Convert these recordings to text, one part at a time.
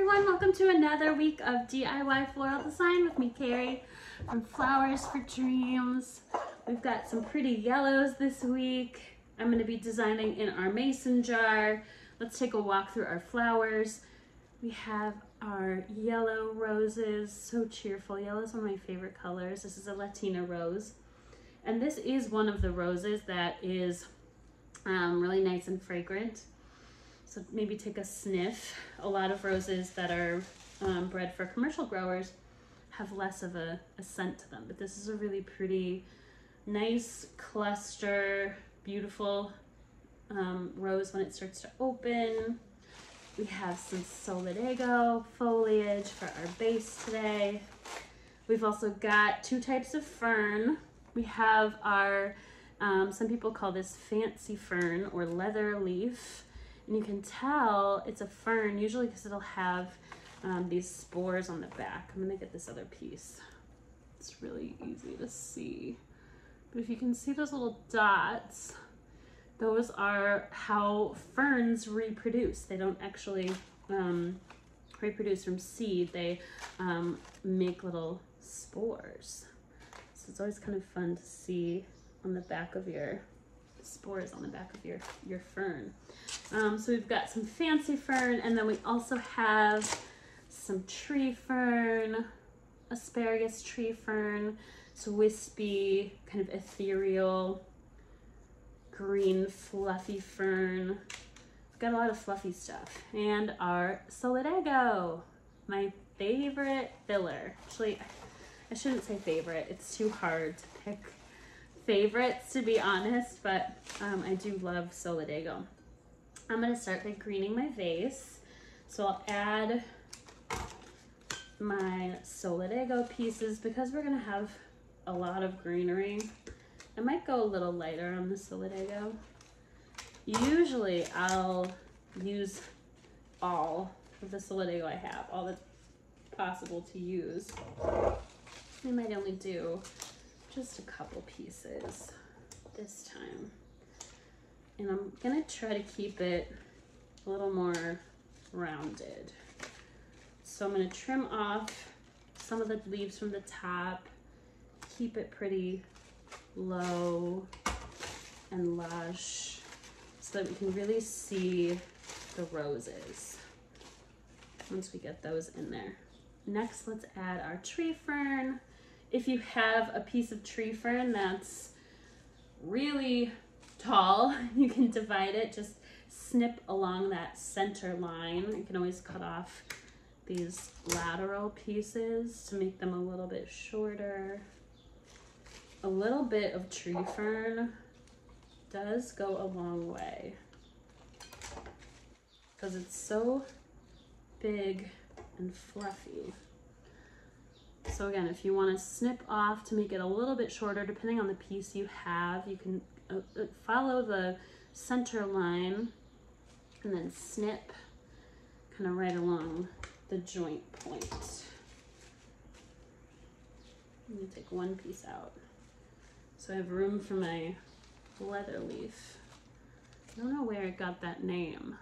everyone, welcome to another week of DIY floral design with me, Carrie, from Flowers for Dreams. We've got some pretty yellows this week. I'm going to be designing in our mason jar. Let's take a walk through our flowers. We have our yellow roses, so cheerful. Yellow is one of my favorite colors. This is a Latina rose. And this is one of the roses that is really nice and fragrant. So maybe take a sniff. A lot of roses that are bred for commercial growers have less of a scent to them, but this is a really pretty, nice cluster, beautiful rose when it starts to open. We have some Solidago foliage for our base today. We've also got two types of fern. We have our, some people call this fancy fern or leather leaf. And you can tell it's a fern usually because it'll have these spores on the back. I'm gonna get this other piece. It's really easy to see. But if you can see those little dots, those are how ferns reproduce. They don't actually reproduce from seed. They make little spores. So it's always kind of fun to see on the back of your spores on the back of your fern. So we've got some fancy fern, and then we also have some tree fern, asparagus tree fern. So wispy, kind of ethereal, green, fluffy fern. We've got a lot of fluffy stuff. And our Solidago, my favorite filler. Actually, I shouldn't say favorite. It's too hard to pick favorites, to be honest, but I do love Solidago. I'm going to start by greening my vase. So I'll add my Solidago pieces because we're going to have a lot of greenery. I might go a little lighter on the Solidago. Usually I'll use all of the Solidago I have, all that's possible to use. I might only do just a couple pieces this time. And I'm gonna try to keep it a little more rounded. So I'm gonna trim off some of the leaves from the top, keep it pretty low and lush so that we can really see the roses once we get those in there. Next, let's add our tree fern. If you have a piece of tree fern that's really tall, you can divide it, just snip along that center line. You can always cut off these lateral pieces to make them a little bit shorter. A little bit of tree fern does go a long way because it's so big and fluffy. So again, if you want to snip off to make it a little bit shorter, depending on the piece you have, you can follow the center line and then snip kind of right along the joint point. I'm going to take one piece out. So I have room for my leather leaf. I don't know where it got that name,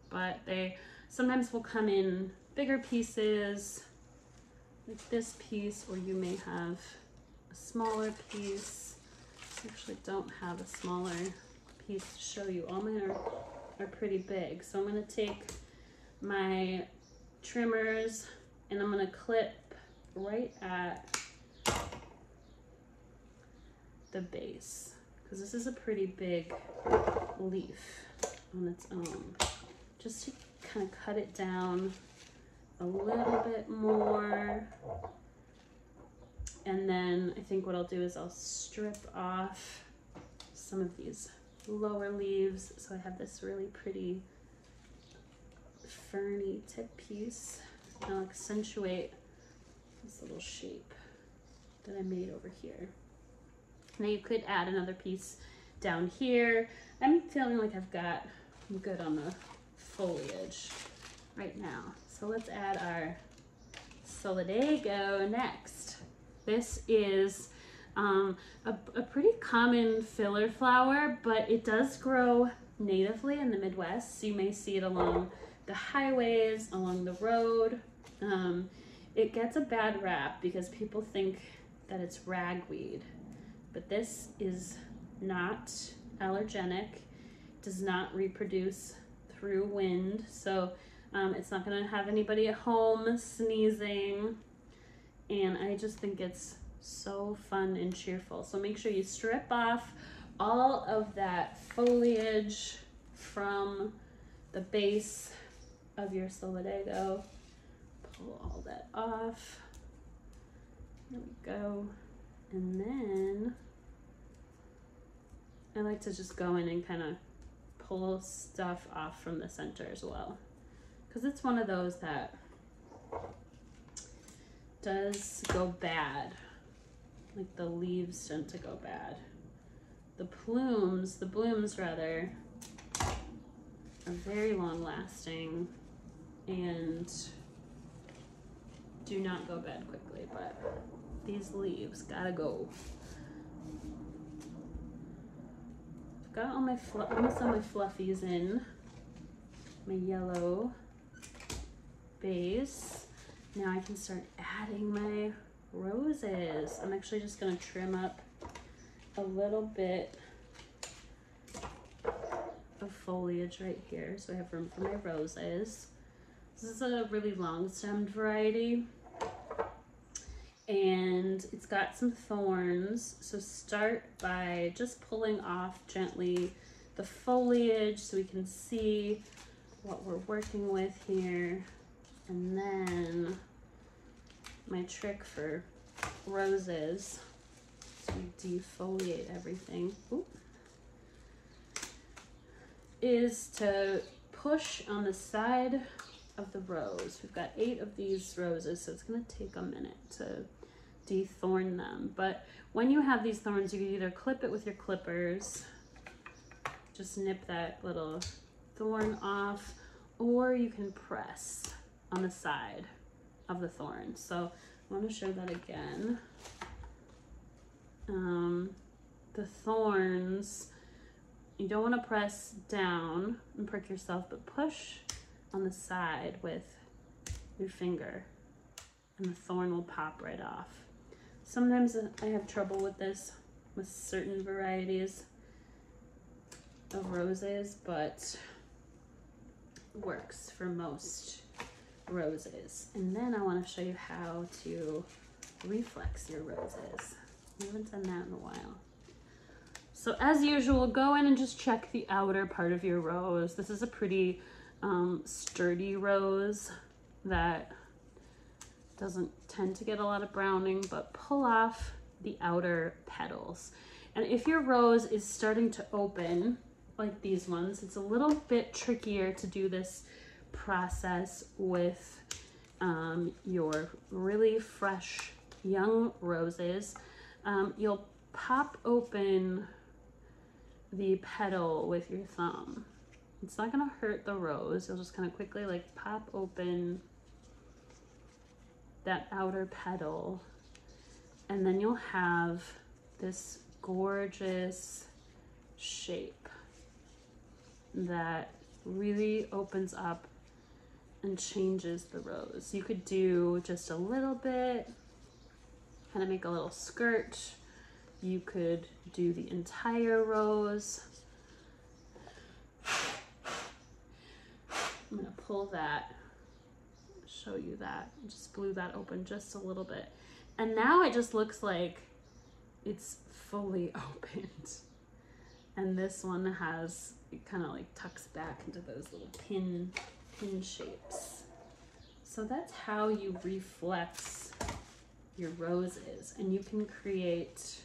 but they sometimes will come in bigger pieces, like this piece, or you may have a smaller piece. I actually don't have a smaller piece to show you. All mine are pretty big. So I'm gonna take my trimmers and I'm gonna clip right at the base, because this is a pretty big leaf on its own. Just to kind of cut it down a little bit more. And then I think what I'll do is I'll strip off some of these lower leaves. So I have this really pretty ferny tip piece. And I'll accentuate this little shape that I made over here. Now you could add another piece down here. I'm feeling like I'm good on the foliage right now. So let's add our Solidago next. This is a pretty common filler flower, but it does grow natively in the Midwest. So you may see it along the highways, along the road. It gets a bad rap because people think that it's ragweed, but this is not allergenic, does not reproduce through wind, so it's not going to have anybody at home sneezing, and I just think it's so fun and cheerful. So make sure you strip off all of that foliage from the base of your Solidago. Pull all that off. There we go. And then I like to just go in and kind of pull stuff off from the center as well, because it's one of those that does go bad. Like the leaves tend to go bad. The blooms rather, are very long lasting and do not go bad quickly, but these leaves gotta go. I've got all my almost all my fluffies in, my yellow base. Now I can start adding my roses. I'm actually just gonna trim up a little bit of foliage right here so I have room for my roses. This is a really long stemmed variety and it's got some thorns, so start by just pulling off gently the foliage so we can see what we're working with here. And then my trick for roses, so we defoliate everything, is to push on the side of the rose. We've got 8 of these roses, so it's going to take a minute to de-thorn them. But when you have these thorns, you can either clip it with your clippers, just nip that little thorn off, or you can press on the side of the thorn. So I want to show that again. The thorns, you don't want to press down and prick yourself, but push on the side with your finger and the thorn will pop right off. Sometimes I have trouble with this with certain varieties of roses, but it works for most roses. And then I want to show you how to reflex your roses. We haven't done that in a while. So as usual, go in and just check the outer part of your rose. This is a pretty sturdy rose that doesn't tend to get a lot of browning, but pull off the outer petals. And if your rose is starting to open like these ones, it's a little bit trickier to do this process with your really fresh young roses. You'll pop open the petal with your thumb. It's not gonna hurt the rose. You'll just kind of quickly like pop open that outer petal, and then you'll have this gorgeous shape that really opens up and changes the rose. You could do just a little bit, kind of make a little skirt. You could do the entire rose. I'm gonna pull that, show you that. Just blew that open just a little bit. And now it just looks like it's fully opened. And this one has, it kind of like tucks back into those little pin shapes. So that's how you reflex your roses, and you can create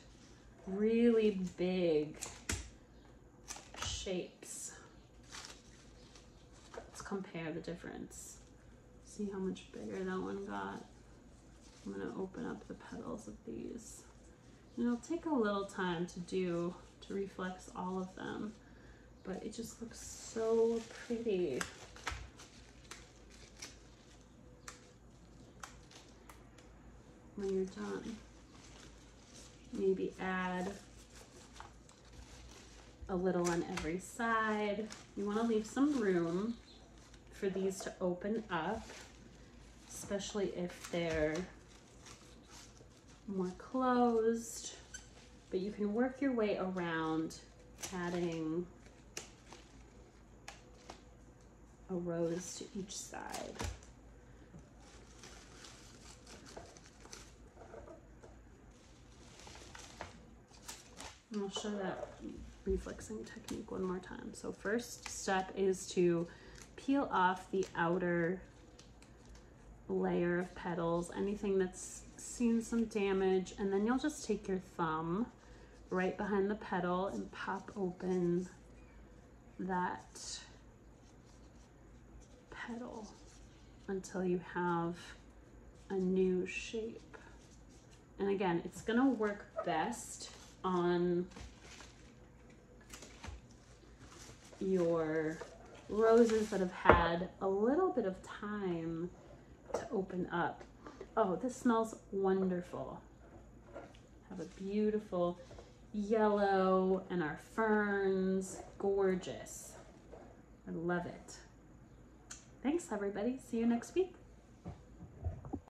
really big shapes. Let's compare the difference. See how much bigger that one got. I'm gonna open up the petals of these. And it'll take a little time to reflex all of them, but it just looks so pretty. When you're done, maybe add a little on every side. You want to leave some room for these to open up, especially if they're more closed, but you can work your way around adding a rose to each side. And I'll show that reflexing technique one more time. So first step is to peel off the outer layer of petals, anything that's seen some damage, and then you'll just take your thumb right behind the petal and pop open that petal until you have a new shape. And again, it's gonna work best on your roses that have had a little bit of time to open up. Oh, this smells wonderful. Have a beautiful yellow and our ferns, gorgeous. I love it. Thanks everybody, see you next week.